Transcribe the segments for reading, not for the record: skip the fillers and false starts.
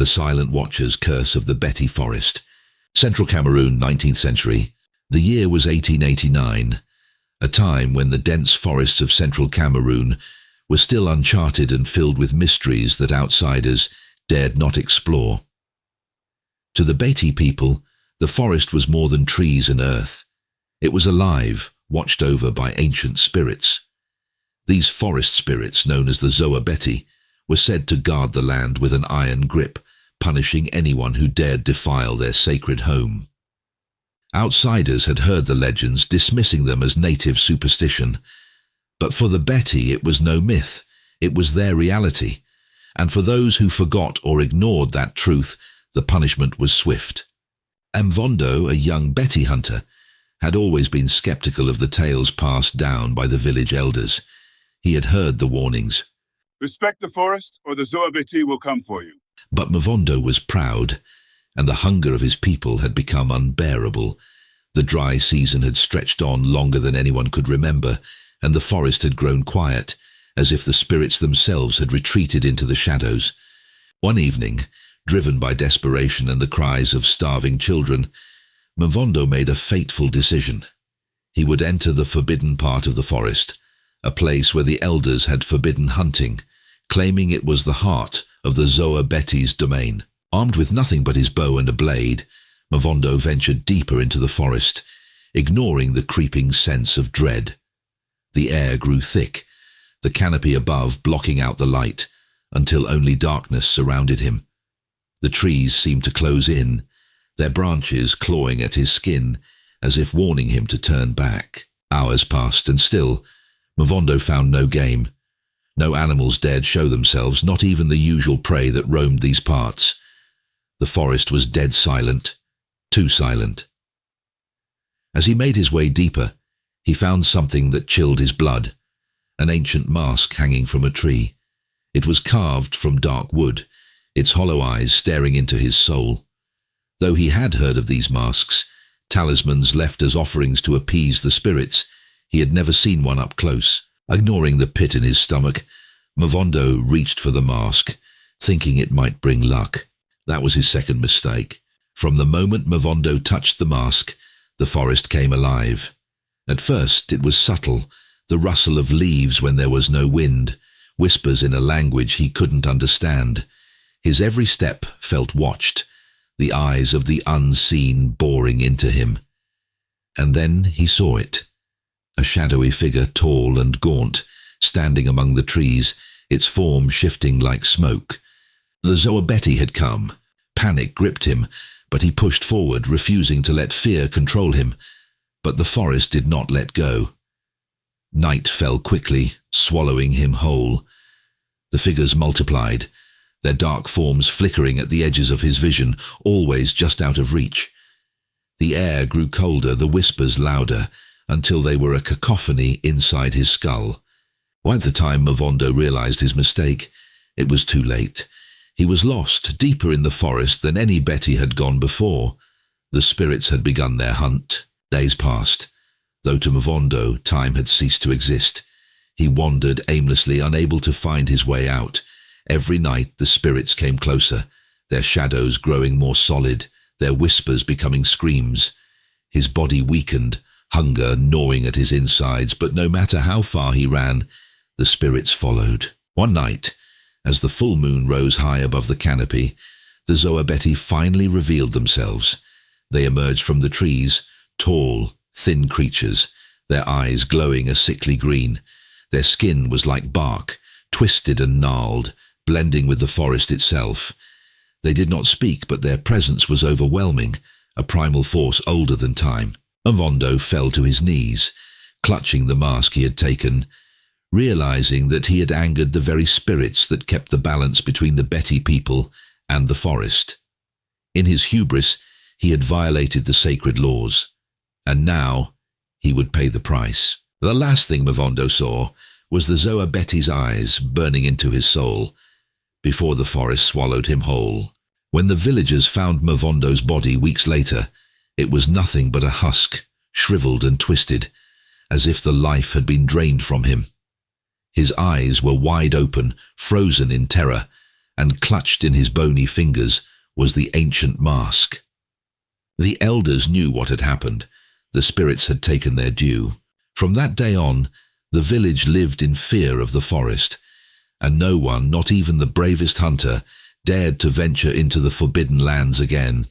The Silent Watcher's Curse of the Beti Forest. Central Cameroon, 19th century. The year was 1889, a time when the dense forests of central Cameroon were still uncharted and filled with mysteries that outsiders dared not explore. To the Beti people, the forest was more than trees and earth. It was alive, watched over by ancient spirits. These forest spirits, known as the Zoa Beti, were said to guard the land with an iron grip, punishing anyone who dared defile their sacred home. Outsiders had heard the legends, dismissing them as native superstition. But for the Beti it was no myth, it was their reality, and for those who forgot or ignored that truth, the punishment was swift. Mvondo, a young Beti hunter, had always been skeptical of the tales passed down by the village elders. He had heard the warnings. Respect the forest, or the Zoa Beti will come for you. But Mvondo was proud, and the hunger of his people had become unbearable. The dry season had stretched on longer than anyone could remember, and the forest had grown quiet, as if the spirits themselves had retreated into the shadows. One evening, driven by desperation and the cries of starving children, Mvondo made a fateful decision. He would enter the forbidden part of the forest, a place where the elders had forbidden hunting, claiming it was the heart of the Zoa Beti's domain. Armed with nothing but his bow and a blade, Mvondo ventured deeper into the forest, ignoring the creeping sense of dread. The air grew thick, the canopy above blocking out the light, until only darkness surrounded him. The trees seemed to close in, their branches clawing at his skin, as if warning him to turn back. Hours passed, and still, Mvondo found no game. No animals dared show themselves, not even the usual prey that roamed these parts. The forest was dead silent, too silent. As he made his way deeper, he found something that chilled his blood, an ancient mask hanging from a tree. It was carved from dark wood, its hollow eyes staring into his soul. Though he had heard of these masks, talismans left as offerings to appease the spirits, he had never seen one up close. Ignoring the pit in his stomach, Mvondo reached for the mask, thinking it might bring luck. That was his second mistake. From the moment Mvondo touched the mask, the forest came alive. At first it was subtle, the rustle of leaves when there was no wind, whispers in a language he couldn't understand. His every step felt watched, the eyes of the unseen boring into him. And then he saw it. A shadowy figure, tall and gaunt, standing among the trees, its form shifting like smoke. The Zoa Beti had come. Panic gripped him, but he pushed forward, refusing to let fear control him. But the forest did not let go. Night fell quickly, swallowing him whole. The figures multiplied, their dark forms flickering at the edges of his vision, always just out of reach. The air grew colder, the whispers louder, until they were a cacophony inside his skull. By the time Mvondo realized his mistake, it was too late. He was lost, deeper in the forest than any Beti had gone before. The spirits had begun their hunt. Days passed, though to Mvondo time had ceased to exist. He wandered aimlessly, unable to find his way out. Every night the spirits came closer, their shadows growing more solid, their whispers becoming screams. His body weakened, hunger gnawing at his insides, but no matter how far he ran, the spirits followed. One night, as the full moon rose high above the canopy, the Zoa Beti finally revealed themselves. They emerged from the trees, tall, thin creatures, their eyes glowing a sickly green. Their skin was like bark, twisted and gnarled, blending with the forest itself. They did not speak, but their presence was overwhelming, a primal force older than time. Mvondo fell to his knees, clutching the mask he had taken, realizing that he had angered the very spirits that kept the balance between the Beti people and the forest. In his hubris, he had violated the sacred laws, and now he would pay the price. The last thing Mvondo saw was the Zoa Beti's eyes burning into his soul, before the forest swallowed him whole. When the villagers found Mvondo's body weeks later, it was nothing but a husk, shriveled and twisted, as if the life had been drained from him. His eyes were wide open, frozen in terror, and clutched in his bony fingers was the ancient mask. The elders knew what had happened. The spirits had taken their due. From that day on, the village lived in fear of the forest, and no one, not even the bravest hunter, dared to venture into the forbidden lands again.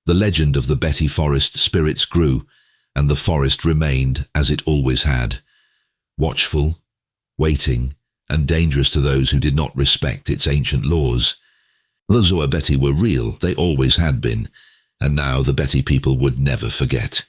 The legend of the Beti Forest Spirits grew, and the forest remained as it always had, watchful, waiting, and dangerous to those who did not respect its ancient laws. The Beti were real, they always had been, and now the Beti people would never forget.